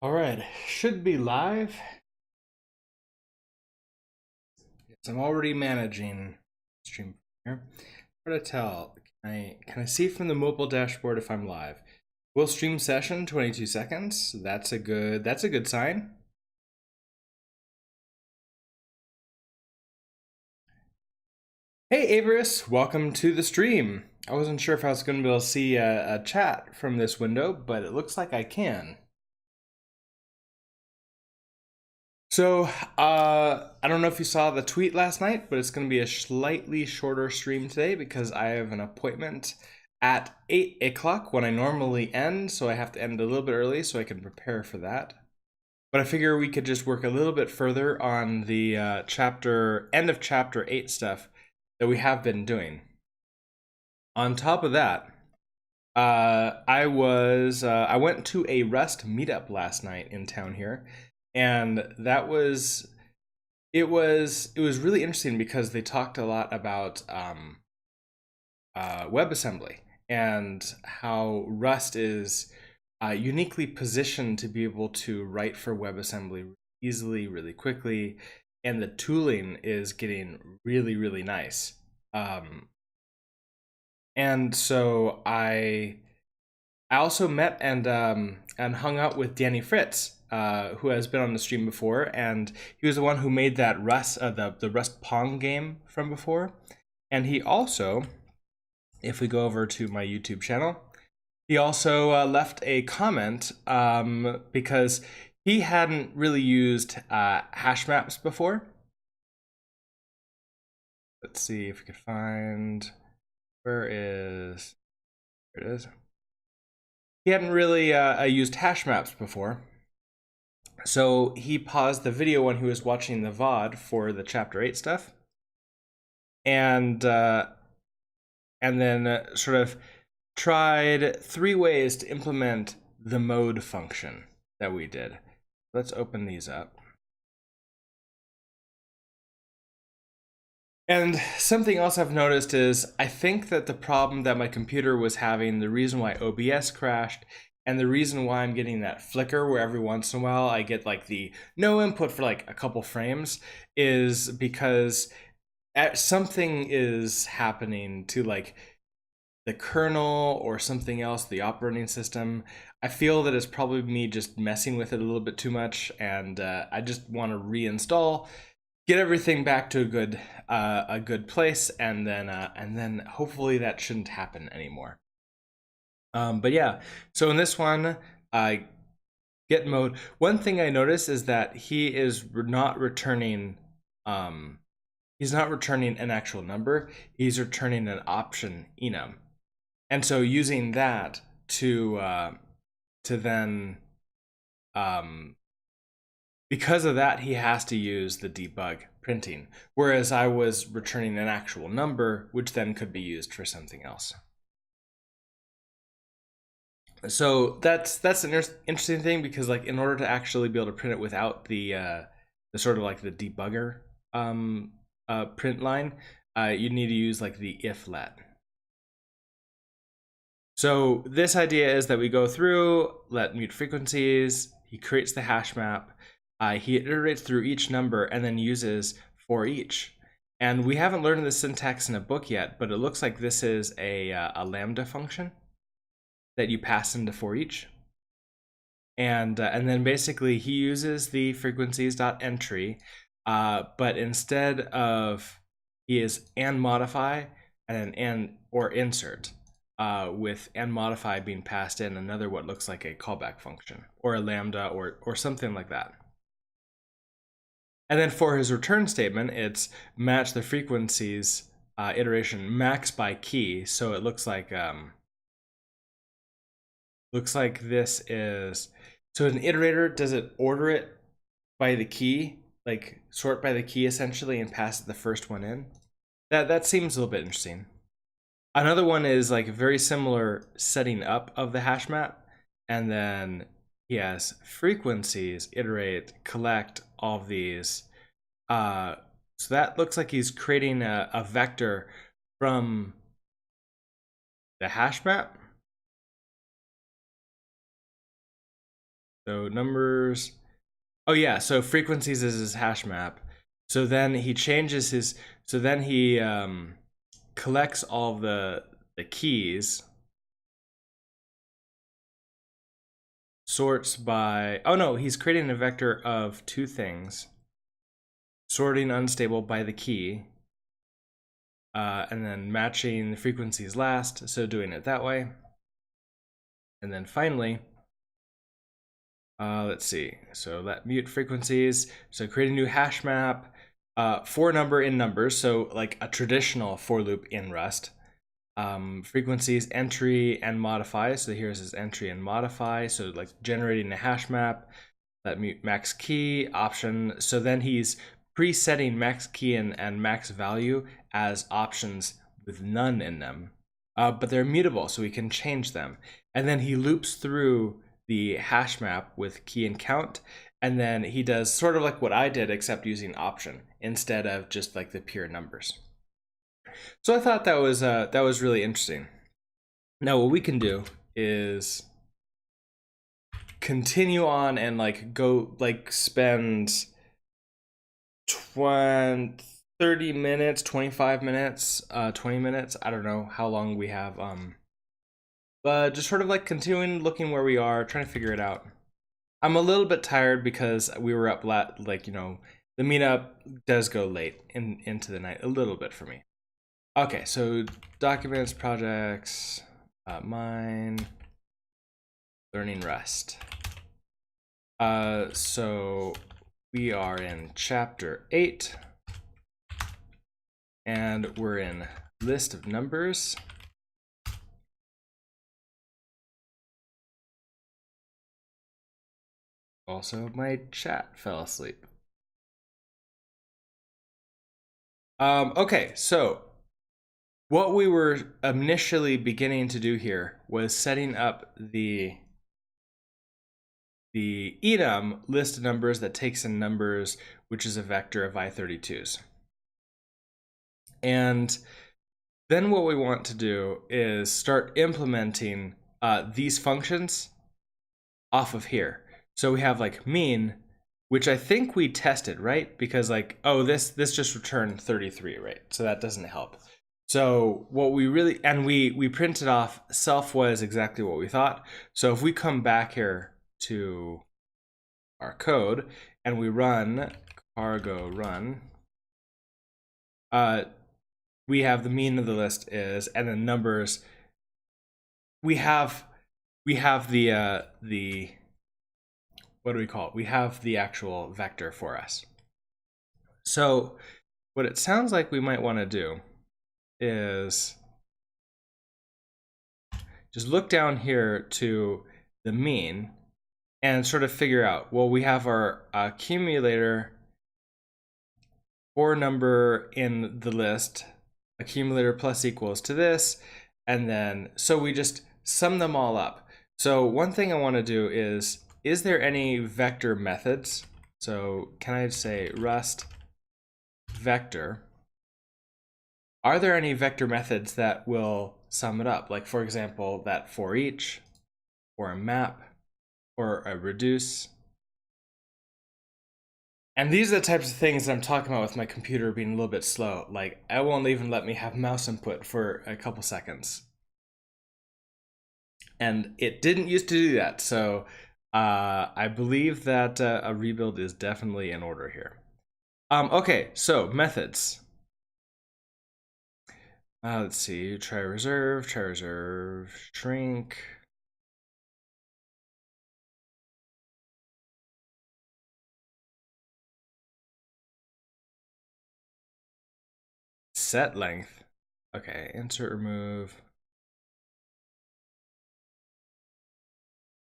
All right, should be live. Yes, I'm already managing stream here. How to tell? Can I see from the mobile dashboard if I'm live? Will stream session 22 seconds. That's a good sign. Hey Avarice, welcome to the stream. I wasn't sure if I was going to be able to see a chat from this window, but it looks like I can. So, I don't know if you saw the tweet last night, but it's going to be a slightly shorter stream today because I have an appointment at 8 o'clock when I normally end, so I have to end a little bit early so I can prepare for that. But I figure we could just work a little bit further on the end of chapter 8 stuff that we have been doing. On top of that, I went to a Rust meetup last night in town here, and it was really interesting because they talked a lot about WebAssembly and how Rust is uniquely positioned to be able to write for WebAssembly easily, really quickly, and the tooling is getting really, really nice. Um, and so I also met and hung out with Danny Fritz, who has been on the stream before, and he was the one who made that Rust the Rust Pong game from before. And he also, if we go over to my YouTube channel, he also left a comment because he hadn't really used hash maps before. Let's see if we could find where it is. He hadn't really used hash maps before. So he paused the video when he was watching the VOD for the chapter 8 stuff. And then sort of tried 3 ways to implement the mode function that we did. Let's open these up. And something else I've noticed is I think that the problem that my computer was having, the reason why OBS crashed, and the reason why I'm getting that flicker where every once in a while I get like the no input for like a couple frames, is because something is happening to like the kernel or something else, the operating system. I feel that it's probably me just messing with it a little bit too much, and I just want to reinstall, get everything back to a good place, and then hopefully that shouldn't happen anymore. But yeah, so in this one, get mode. One thing I noticed is that he is not returning. He's not returning an actual number. He's returning an option enum, and so using that to then because of that, he has to use the debug printing, whereas I was returning an actual number, which then could be used for something else. So that's an interesting thing because like in order to actually be able to print it without the sort of like the debugger print line, you need to use like the if let. So this idea is that we go through, let mute frequencies, he creates the hash map, he iterates through each number and then uses for each. And we haven't learned the syntax in a book yet, but it looks like this is a lambda function that you pass into for each. And then basically he uses the frequencies.entry, but instead of, he is and modify and or insert, with and modify being passed in another what looks like a callback function or a lambda or something like that. And then for his return statement, it's match the frequencies iteration max by key. So it looks like this is, so an iterator, does it order it by the key, like sort by the key essentially, and pass the first one in? That seems a little bit interesting. Another one is like very similar setting up of the hash map, and then he has frequencies, iterate, collect all of these. So that looks like he's creating a vector from the hash map. So numbers. Oh yeah, so frequencies is his hash map. So then he changes his. So then he collects all the keys, sorts by. Oh no, he's creating a vector of two things. Sorting unstable by the key, and then matching the frequencies last. So doing it that way, and then finally. Let's see. So let mute frequencies. So create a new hash map. For number in numbers. So like a traditional for loop in Rust. Frequencies, entry, and modify. So here's his entry and modify. So like generating a hash map. Let mute max key option. So then he's presetting max key and max value as options with none in them. But they're mutable, so we can change them. And then he loops through the hash map with key and count, and then he does sort of like what I did, except using option instead of just like the pure numbers. So I thought that was really interesting. Now what we can do is continue on and like go like spend 30 minutes, 25 minutes, 20 minutes. I don't know how long we have. But just sort of like continuing looking where we are, trying to figure it out. I'm a little bit tired because we were up like, you know, the meetup does go late into the night a little bit for me. Okay, so documents, projects, mine, learning Rust. So we are in chapter 8 and we're in list of numbers. Also, my chat fell asleep. Okay, so what we were initially beginning to do here was setting up the enum list of numbers that takes in numbers, which is a vector of i32s. And then what we want to do is start implementing these functions off of here. So we have like mean, which I think we tested, right? Because like, oh, this just returned 33, right? So that doesn't help. So what we really, and we printed off self was exactly what we thought. So if we come back here to our code and we run cargo run, we have the mean of the list is, and then numbers. We have the what do we call it? We have the actual vector for us. So what it sounds like we might want to do is just look down here to the mean and sort of figure out, well, we have our accumulator for number in the list, accumulator plus equals to this, and then so we just sum them all up. So one thing I want to do is there any vector methods? So can I say Rust vector? Are there any vector methods that will sum it up? Like for example, that for each, or a map, or a reduce. And these are the types of things that I'm talking about with my computer being a little bit slow. Like it won't even let me have mouse input for a couple seconds. And it didn't used to do that. So I believe that a rebuild is definitely in order here. Okay, so methods. Let's see, try reserve, shrink. Set length. Okay, insert, remove.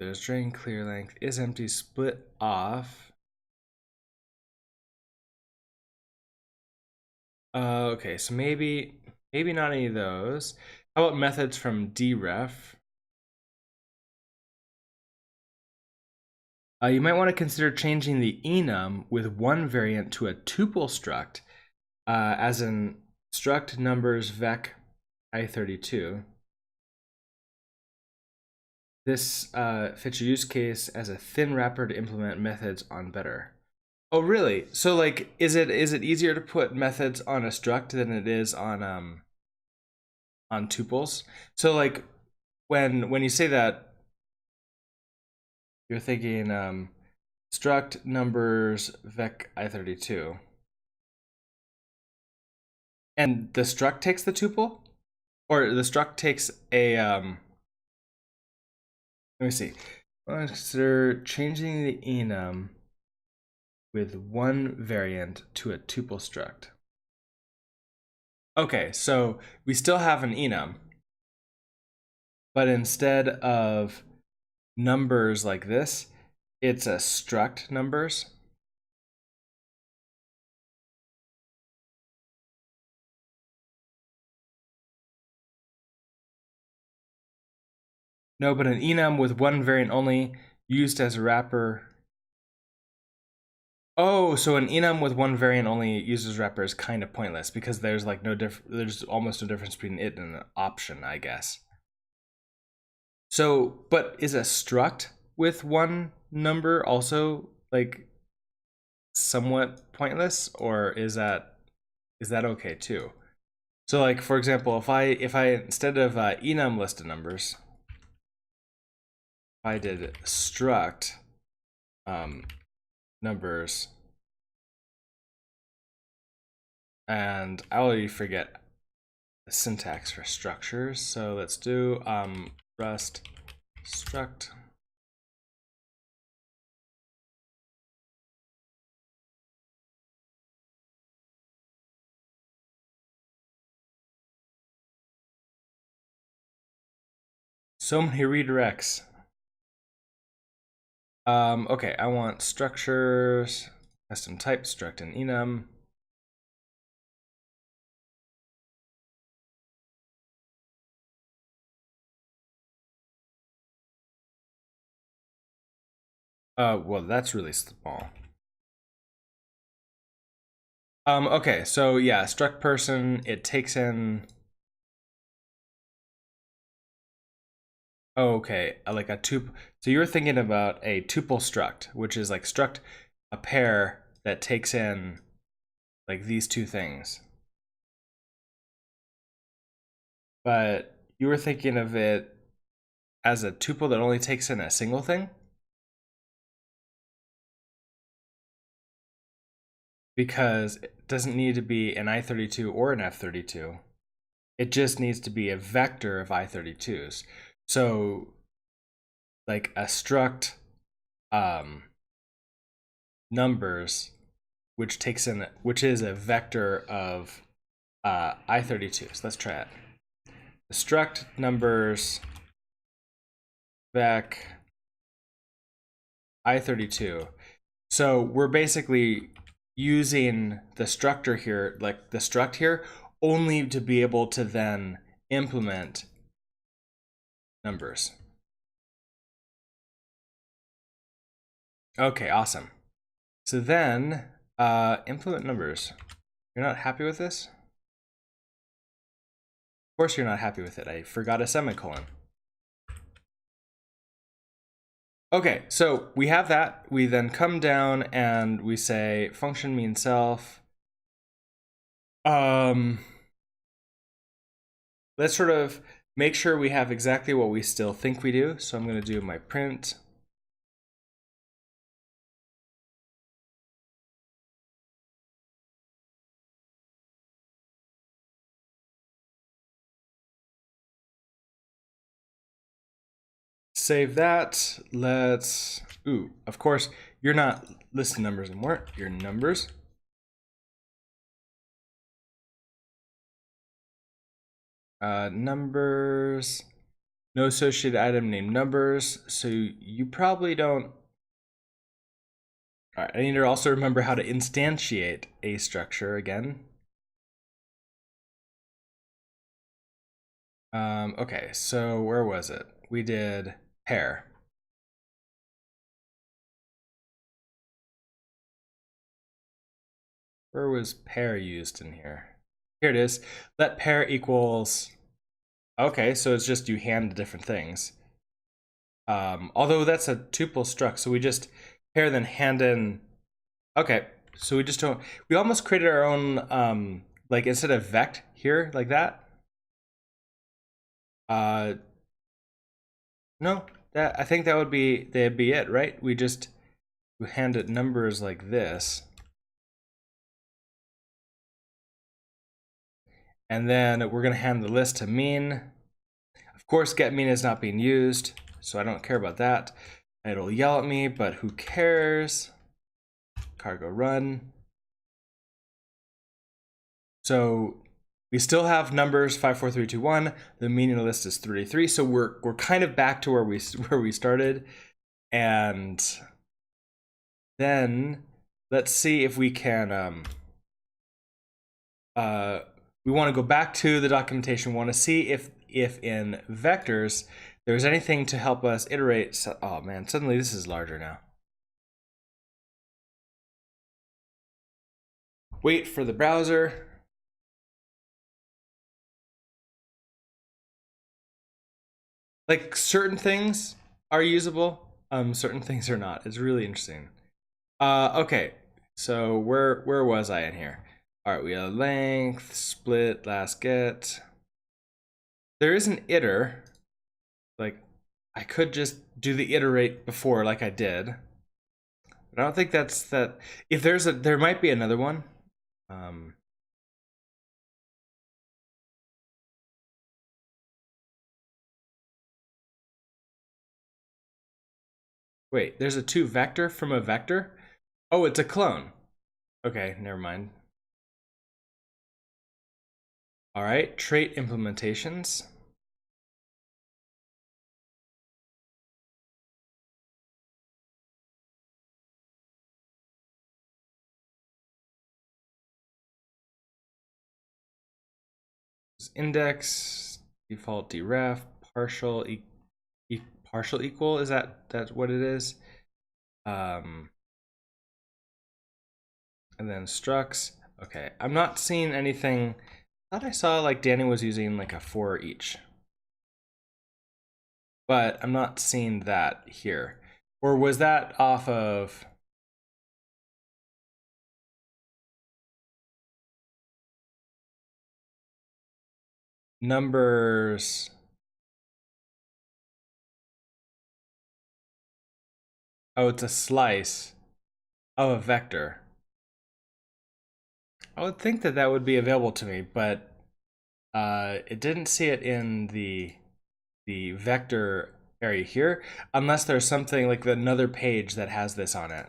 There's string, clear length, is empty, split off. Okay, so maybe not any of those. How about methods from dref? You might want to consider changing the enum with one variant to a tuple struct, as in struct numbers vec i32. This fits your use case as a thin wrapper to implement methods on better. Oh, really? So like, is it easier to put methods on a struct than it is on tuples? So like, when you say that, you're thinking struct numbers vec i32, and the struct takes the tuple, or the struct takes a Let me see. Consider changing the enum with one variant to a tuple struct. Okay, so we still have an enum, but instead of numbers like this, it's a struct numbers. No, but an enum with one variant only used as a wrapper. Oh, so an enum with one variant only used as wrapper is kind of pointless because there's like there's almost no difference between it and an option, I guess. So, but is a struct with one number also like somewhat pointless, or is that okay too? So like, for example, if I instead of enum list of numbers, if I did struct numbers, and I already forget the syntax for structures, so let's do Rust struct. So many redirects. Okay, I want structures, custom type, struct and enum. Well, that's really small. Okay, so yeah, struct person, it takes in. Oh, okay, like a tuple. So you're thinking about a tuple struct, which is like struct a pair that takes in like these two things. But you were thinking of it as a tuple that only takes in a single thing? Because it doesn't need to be an i32 or an f32. It just needs to be a vector of i32s. So like a struct numbers, which is a vector of i32. So let's try it. The struct numbers vec i32. So we're basically using the structure here, like the struct here, only to be able to then implement numbers. Okay, awesome. So then implement numbers. You're not happy with this? Of course you're not happy with it. I forgot a semicolon. Okay, so we have that. We then come down and we say function mean self. Let's sort of make sure we have exactly what we still think we do. So I'm going to do my print. Save that. Let's, of course, you're not listing numbers anymore. Your numbers. Numbers, no associated item named numbers. So you probably don't. All right, I need to also remember how to instantiate a structure again. Okay, so where was it? We did pair. Where was pair used in here? Here it is. Let pair equals. Okay, so it's just you hand different things. Although that's a tuple struct, so we just pair then hand in. Okay, so we just don't. We almost created our own, like instead of vect here like that. No, that I think that'd be it, right? We just hand it numbers like this, and then we're gonna hand the list to mean. Of course, get mean is not being used, so I don't care about that. It'll yell at me, but who cares? Cargo run. So we still have numbers 5, 4, 3, 2, 1. The mean in the list is 33. So we're kind of back to where we started. And then let's see if we can we want to go back to the documentation. We want to see if in vectors there's anything to help us iterate. So, oh man, suddenly this is larger now. Wait for the browser. Like certain things are usable, certain things are not. It's really interesting. Okay, so where was I in here? All right, we have length, split, last get. There is an iter. Like I could just do the iterate before like I did. But I don't think that's that. If there might be another one. Wait, there's a to vector from a vector? Oh, it's a clone. Okay, never mind. All right, trait implementations. Index, default deref, partial partial equal, is that what it is? And then structs. Okay, I'm not seeing anything. I thought I saw like Danny was using like a for each, but I'm not seeing that here. Or was that off of numbers? Oh, it's a slice of a vector. I would think that that would be available to me, but it didn't see it in the vector area here, unless there's something like another page that has this on it.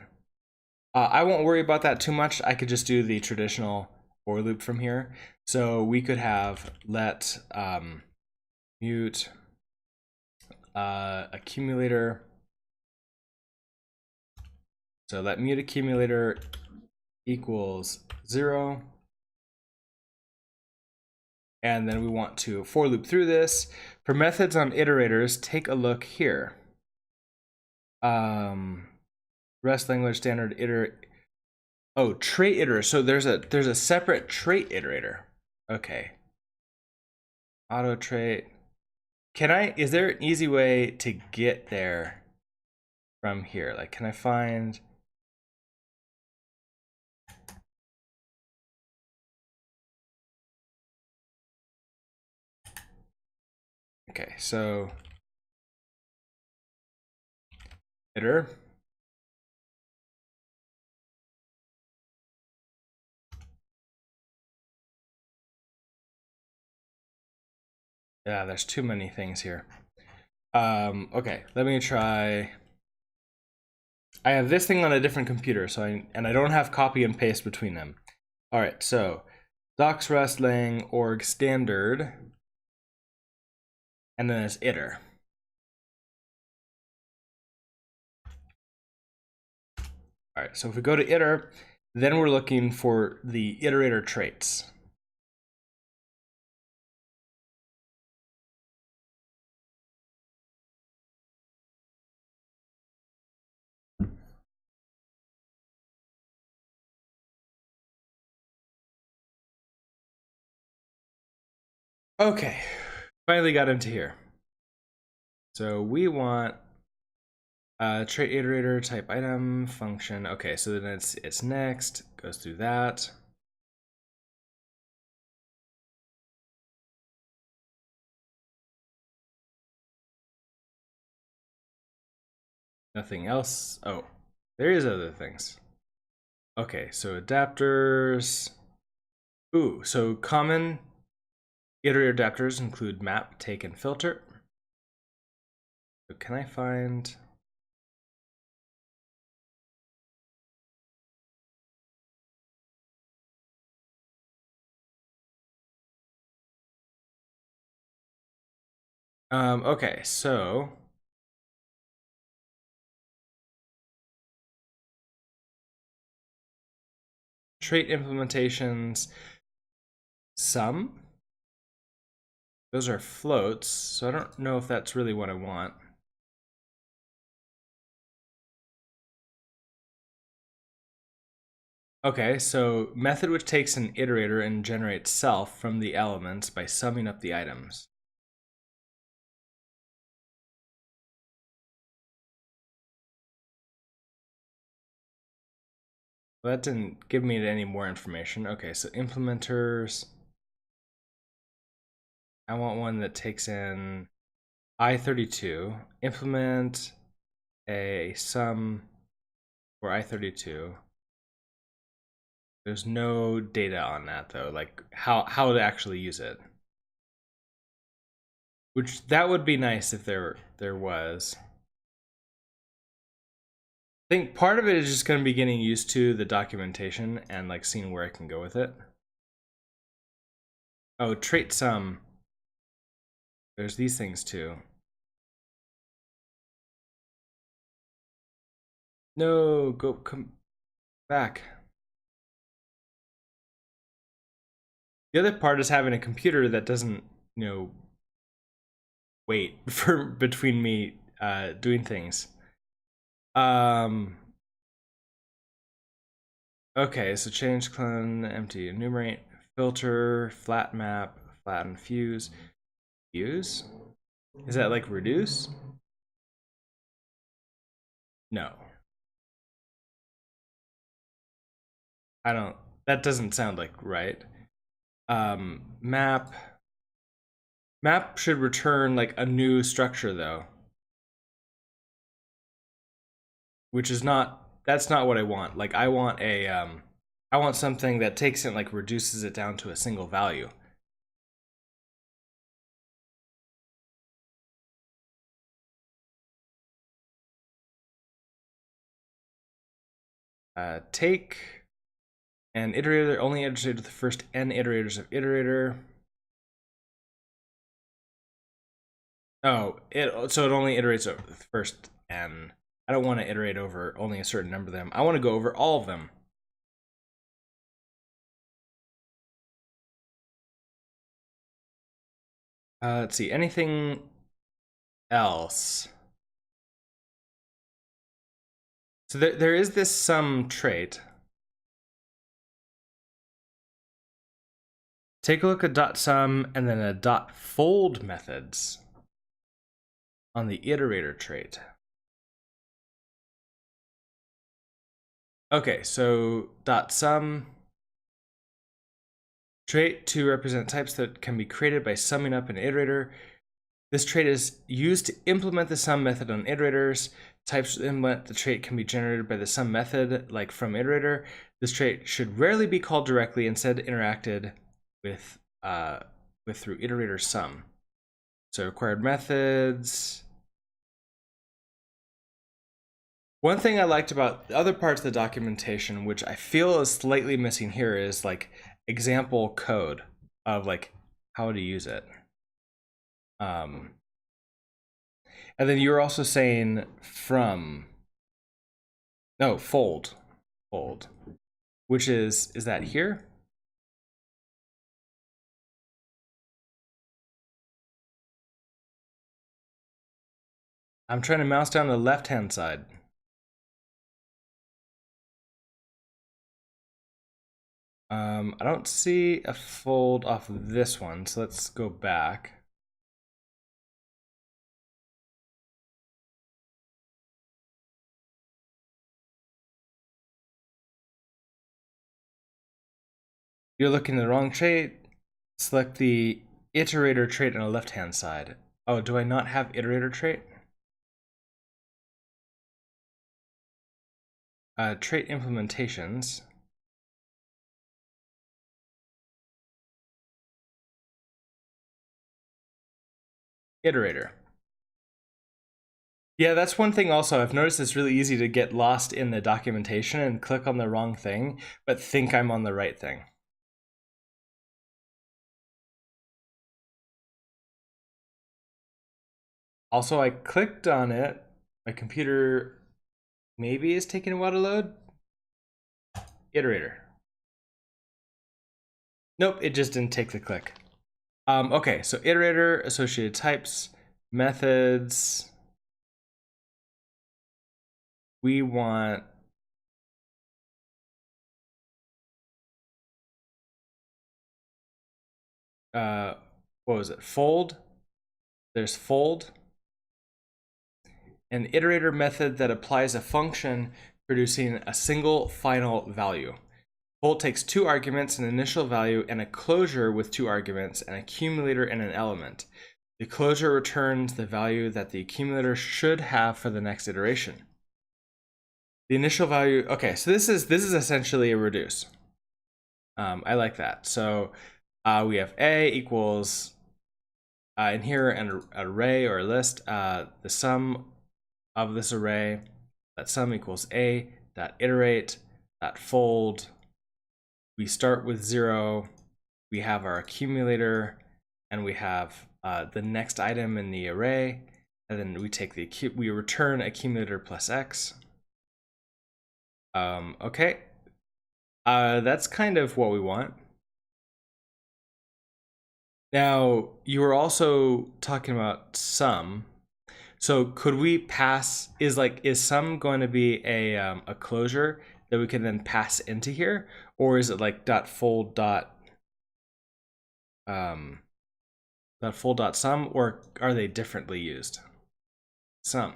I won't worry about that too much. I could just do the traditional for loop from here. So we could have let mute accumulator. So let mute accumulator equals 0. And then we want to for loop through this. For methods on iterators, take a look here. Rest language standard iter. Oh, trait iterator. So there's a separate trait iterator. Okay. Auto trait. Is there an easy way to get there from here? Like, can I find? Okay, so iter. Yeah, there's too many things here. Okay, let me try. I have this thing on a different computer, so I don't have copy and paste between them. All right, so docs rest lang org standard, and then it's iter. All right, so if we go to iter, then we're looking for the iterator traits. Okay, finally got into here. So we want Trait iterator, type item, function. Okay, so then it's next, goes through that. Nothing else. Oh, there is other things. Okay, so adapters. Ooh, so common iterator adapters include map, take, and filter. So can I find... okay, so trait implementations, some. Those are floats, so I don't know if that's really what I want. Okay, so method which takes an iterator and generates self from the elements by summing up the items. Well, that didn't give me any more information. Okay, so implementers. I want one that takes in I32, implement a sum for I32. There's no data on that though, like how to actually use it. Which that would be nice if there was. I think part of it is just going to be getting used to the documentation and like seeing where I can go with it. Oh, trait sum. There's these things too. No, come back. The other part is having a computer that doesn't, wait for between me doing things. Okay, so change, clone, empty, enumerate, filter, flat map, flatten, fuse. Fuse? Is that like reduce? No. I don't, that doesn't sound like right. Map should return like a new structure though. Which is not, that's not what I want. Like I want I want something that takes it and like reduces it down to a single value. Take an iterator only iterated with the first n iterators of iterator. Oh, so it only iterates over the first n. I don't want to iterate over only a certain number of them. I want to go over all of them. Let's see, anything else? So there is this sum trait. Take a look at dot sum and then a dot fold methods on the iterator trait. Okay, so dot sum trait to represent types that can be created by summing up an iterator. This trait is used to implement the sum method on iterators. Types to implement the trait can be generated by the sum method, like from iterator. This trait should rarely be called directly, instead interacted with through iterator sum. So required methods. One thing I liked about the other parts of the documentation, which I feel is slightly missing here, is like example code of like how to use it. And then you're also saying from, no, fold, which is that here? I'm trying to mouse down the left-hand side. I don't see a fold off of this one, so let's go back. You're looking at the wrong trait. Select the iterator trait on the left-hand side. Oh, do I not have iterator trait? Trait implementations. Iterator. Yeah, that's one thing also. I've noticed it's really easy to get lost in the documentation and click on the wrong thing, but think I'm on the right thing. Also, I clicked on it. My computer maybe is taking a while to load. Iterator. Nope, it just didn't take the click. Okay, so iterator, associated types, methods. We want what was it? Fold. There's fold. An iterator method that applies a function producing a single final value. Fold takes two arguments, an initial value, and a closure with two arguments, an accumulator and an element. The closure returns the value that the accumulator should have for the next iteration. The initial value, okay, so this is essentially a reduce. I like that. So we have A equals, in here, an array or a list, the sum of this array, that sum equals A, that iterate, that fold. We start with 0, we have our accumulator, and we have the next item in the array, and then we return accumulator plus X. Okay, that's kind of what we want. Now, you were also talking about sum. So could we pass, is sum going to be a closure that we can then pass into here? Or is it like .fold .sum, or are they differently used? Sum.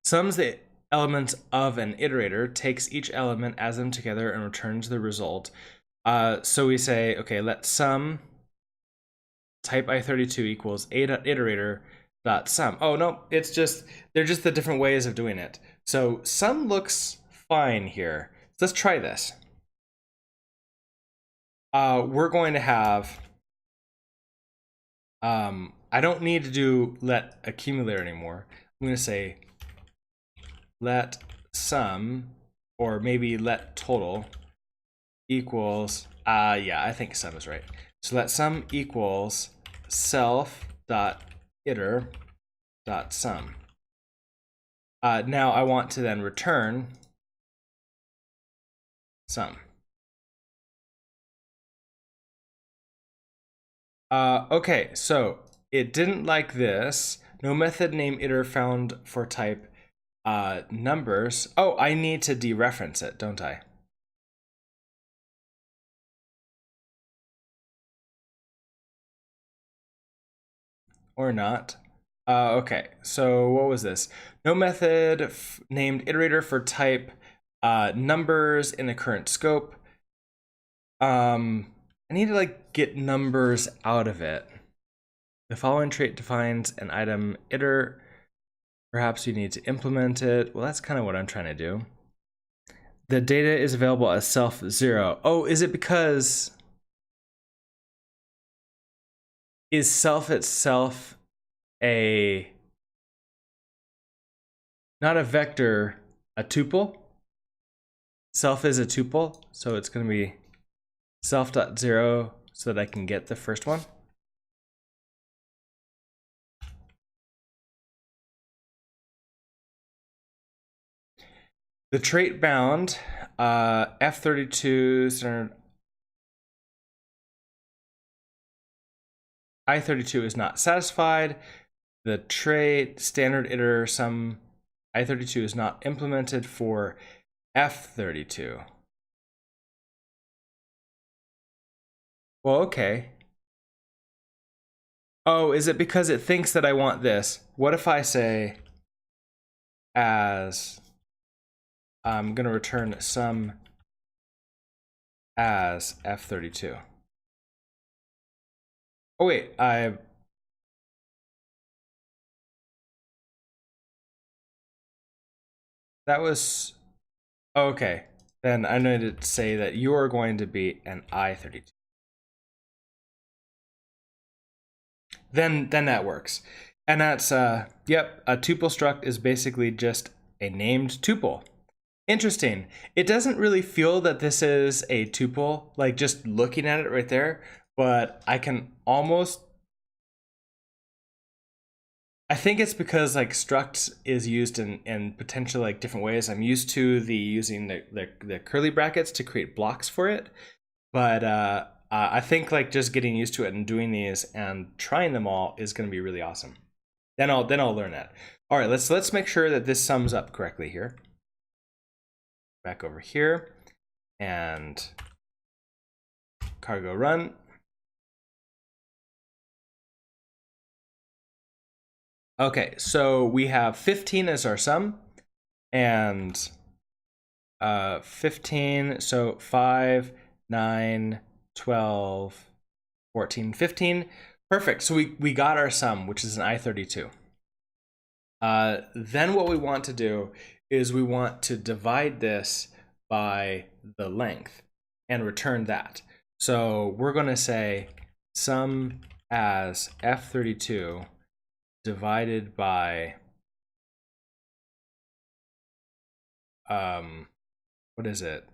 Sum's the elements of an iterator, takes each element, adds them together, and returns the result. So we say, okay, let sum type i32 equals a.iterator dot sum. Oh no, it's just, they're just the different ways of doing it. So sum looks fine here. Let's try this. We're going to have, I don't need to do let accumulator anymore. I'm going to say let sum, or maybe let total equals, yeah, I think sum is right. So let sum equals self dot iter dot sum. Now I want to then return sum. Okay, so it didn't like this. No method name iter found for type numbers. Oh, I need to dereference it, don't I? Or not. Okay, so what was this? No method named iterator for type numbers in the current scope. I need to get numbers out of it. The following trait defines an item iter. Perhaps you need to implement it. Well, that's kind of what I'm trying to do. The data is available as self 0. Oh, is it because is self itself not a vector, a tuple? Self is a tuple, so it's going to be self.0 so that I can get the first one. The trait bound, F32 standard I32 is not satisfied. The trait standard iter sum I32 is not implemented for F32. Well, okay. Oh, is it because it thinks that I want this? What if I say as I'm going to return some as F32. Oh wait, that was, okay. Then I need to say that you are going to be an I32. Then that works. And that's, yep, a tuple struct is basically just a named tuple. Interesting. It doesn't really feel that this is a tuple, like just looking at it right there, but I can almost, I think it's because like struct is used in potentially like different ways. I'm used to using the curly brackets to create blocks for it, but I think like just getting used to it and doing these and trying them all is going to be really awesome. Then I'll learn that. All right, let's make sure that this sums up correctly here. Back over here and cargo run. Okay, so we have 15 as our sum, and 15, so 5, 9, 12, 14, 15. Perfect, so we got our sum, which is an I32. Then what we want to do is we want to divide this by the length and return that. So we're going to say sum as F32 divided by what is it?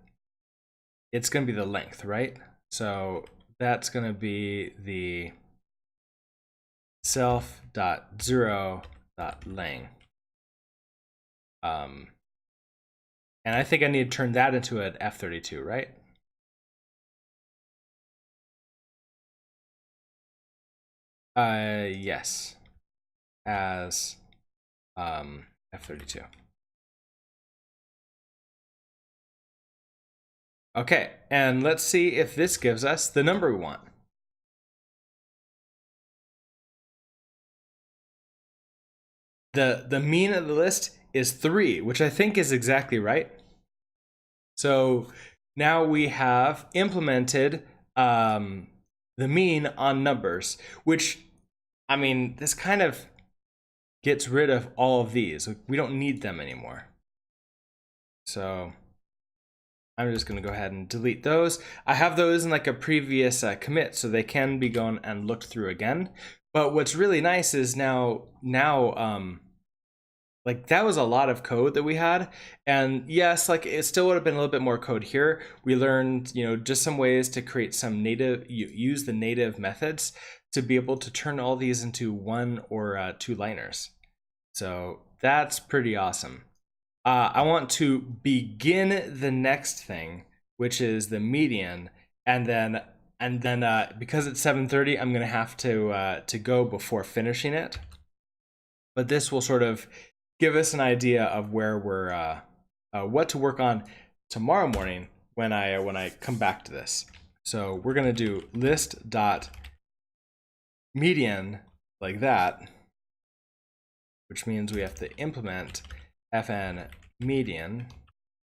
It's going to be the length, right? So that's going to be the self.0.lang. And I think I need to turn that into an F32, right? Yes, as F32. Okay, and let's see if this gives us the number we want. The mean of the list is 3, which I think is exactly right. So now we have implemented the mean on numbers, which, I mean, this kind of gets rid of all of these. We don't need them anymore. So I'm just going to go ahead and delete those. I have those in like a previous commit, so they can be gone and looked through again. But what's really nice is now like that was a lot of code that we had, and yes, like it still would have been a little bit more code here. We learned, you know, just some ways to create some native, use the native methods to be able to turn all these into 1 or 2 liners. So that's pretty awesome. I want to begin the next thing, which is the median, and then because it's 7:30, I'm gonna have to go before finishing it. But this will sort of give us an idea of where we're what to work on tomorrow morning when I come back to this. So we're gonna do list dot median like that, which means we have to implement fn median,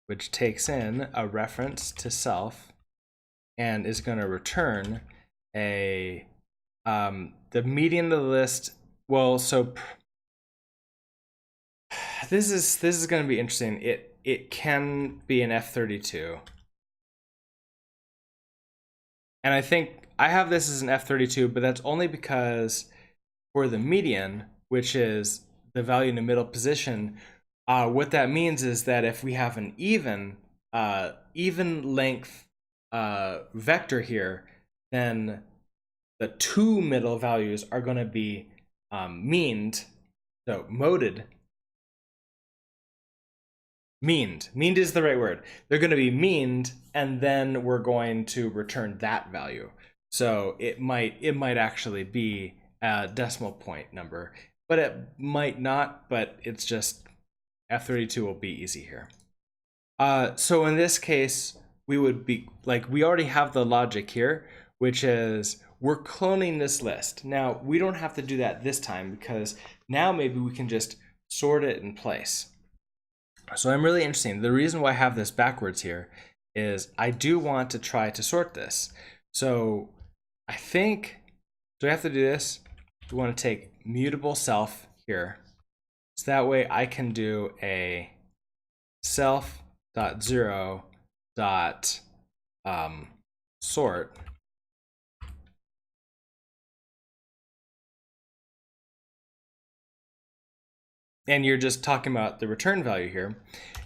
which takes in a reference to self and is going to return a the median of the list. Well, so this is going to be interesting. It can be an F32, and I think I have this as an F32, but that's only because for the median, which is the value in the middle position, what that means is that if we have an even length vector here, then the 2 middle values are going to be meaned, so moded. Meaned is the right word. They're going to be meaned, and then we're going to return that value. So it might actually be a decimal point number, but it might not. But it's just F32 will be easy here. So in this case, we would be like, we already have the logic here, which is we're cloning this list. Now we don't have to do that this time because now maybe we can just sort it in place. So I'm really interested. The reason why I have this backwards here is I do want to try to sort this. So I think, do I have to do this? We want to take mutable self here. So that way I can do a self.0 dot sort. And you're just talking about the return value here.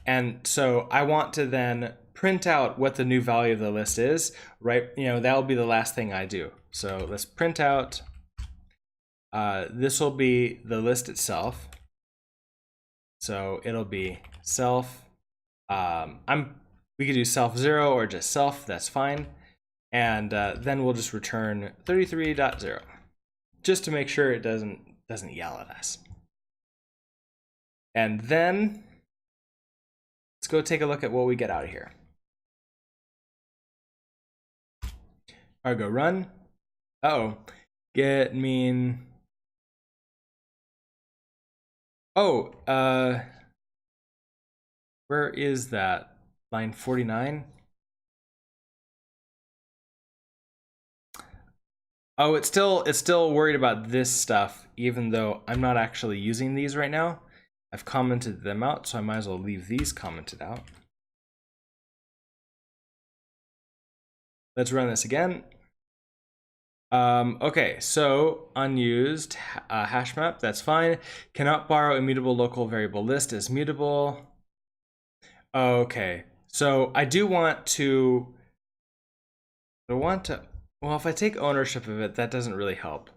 And so I want to then print out what the new value of the list is, right? That'll be the last thing I do. So let's print out, this will be the list itself. So it'll be self, we could do self 0 or just self, that's fine. And then we'll just return 33.0 just to make sure it doesn't yell at us. And then let's go take a look at what we get out of here. All right, go run. Uh-oh, get mean. Oh, where is that? Line 49? Oh, it's still worried about this stuff, even though I'm not actually using these right now. I've commented them out, so I might as well leave these commented out. Let's run this again. Okay, so unused hash map, that's fine. Cannot borrow immutable local variable list is mutable. Okay, so I want to, well, if I take ownership of it, that doesn't really help.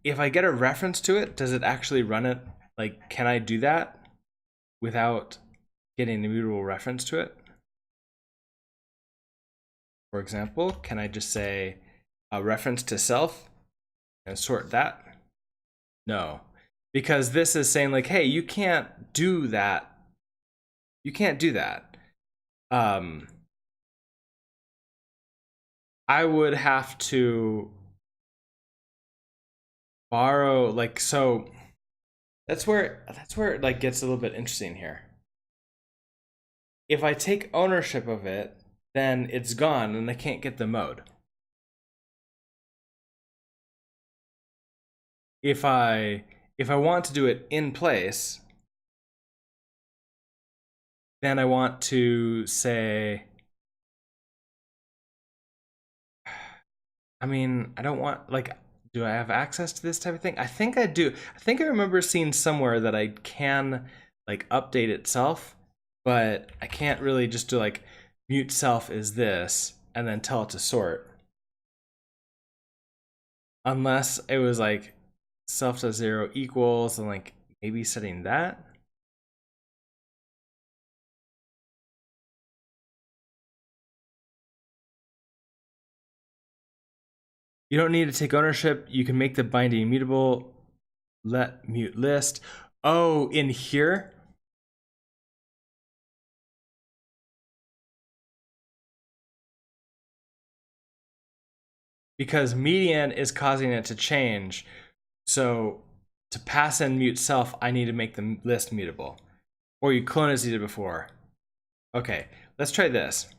If I get a reference to it, does it actually run it? Like, can I do that without getting an immutable reference to it? For example, can I just say a reference to self and sort that? No, because this is saying like, hey, you can't do that. You can't do that. I would have to borrow, like, so that's where it like gets a little bit interesting here. If I take ownership of it, then it's gone and I can't get the mode. If I want to do it in place, then I want to say, I mean, I don't want, like, do I have access to this type of thing? I think I do. I think I remember seeing somewhere that I can like update itself, but I can't really just do like mute self is this and then tell it to sort. Unless it was like self.0 equals and like maybe setting that. You don't need to take ownership. You can make the binding immutable. Let mute list. Oh, in here? Because median is causing it to change. So to pass in mute self, I need to make the list mutable. Or you clone as you did before. Okay, let's try this.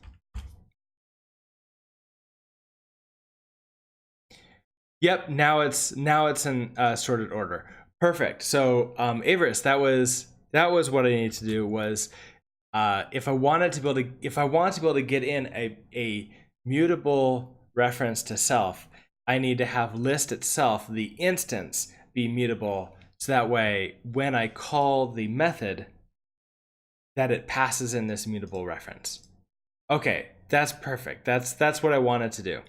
Yep, now it's in sorted order. Perfect. So Averis, that was what I needed to do was if I wanted to be able to get in a mutable reference to self, I need to have list itself, the instance, be mutable, so that way when I call the method, that it passes in this mutable reference. Okay, that's perfect. That's what I wanted to do.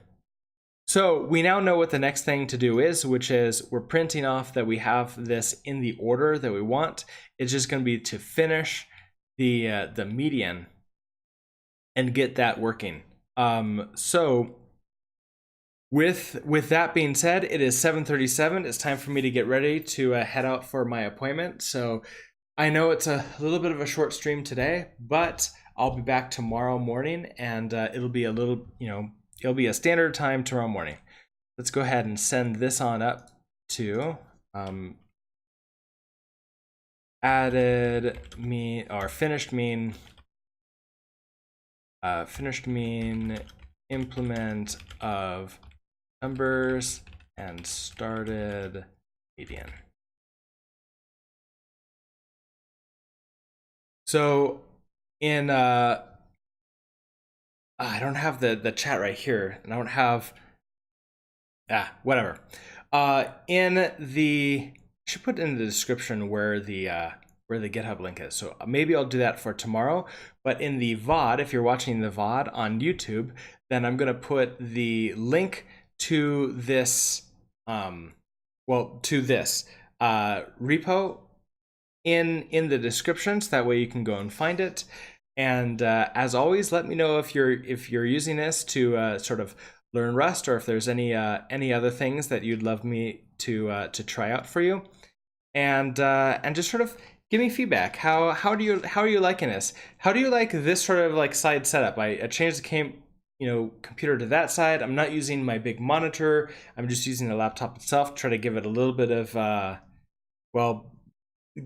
So we now know what the next thing to do is, which is we're printing off that we have this in the order that we want. It's just going to be to finish the median and get that working. So with that being said, it is 7:37. It's time for me to get ready to head out for my appointment. So I know it's a little bit of a short stream today, but I'll be back tomorrow morning, and it'll be a little, it'll be a standard time tomorrow morning. Let's go ahead and send this on up to added mean or finished mean finished mean implement of numbers and started median. So in I don't have the chat right here, and I don't have whatever. In the I should put in the description where the GitHub link is. So maybe I'll do that for tomorrow. But in the VOD, if you're watching the VOD on YouTube, then I'm gonna put the link to this to this repo in the description, so that way you can go and find it. And as always, let me know if you're using this to sort of learn Rust, or if there's any other things that you'd love me to try out for you, and just sort of give me feedback. How are you liking this? How do you like this sort of like side setup? I changed the computer to that side. I'm not using my big monitor. I'm just using the laptop itself. Try to give it a little bit of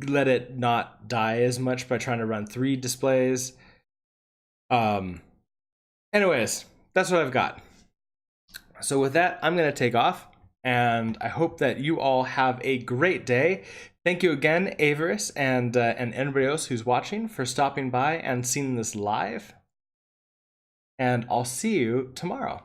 let it not die as much by trying to run 3 displays. Anyways, that's what I've got. So with that, I'm going to take off, and I hope that you all have a great day. Thank you again, Avaris, and anybody else who's watching, for stopping by and seeing this live. And I'll see you tomorrow.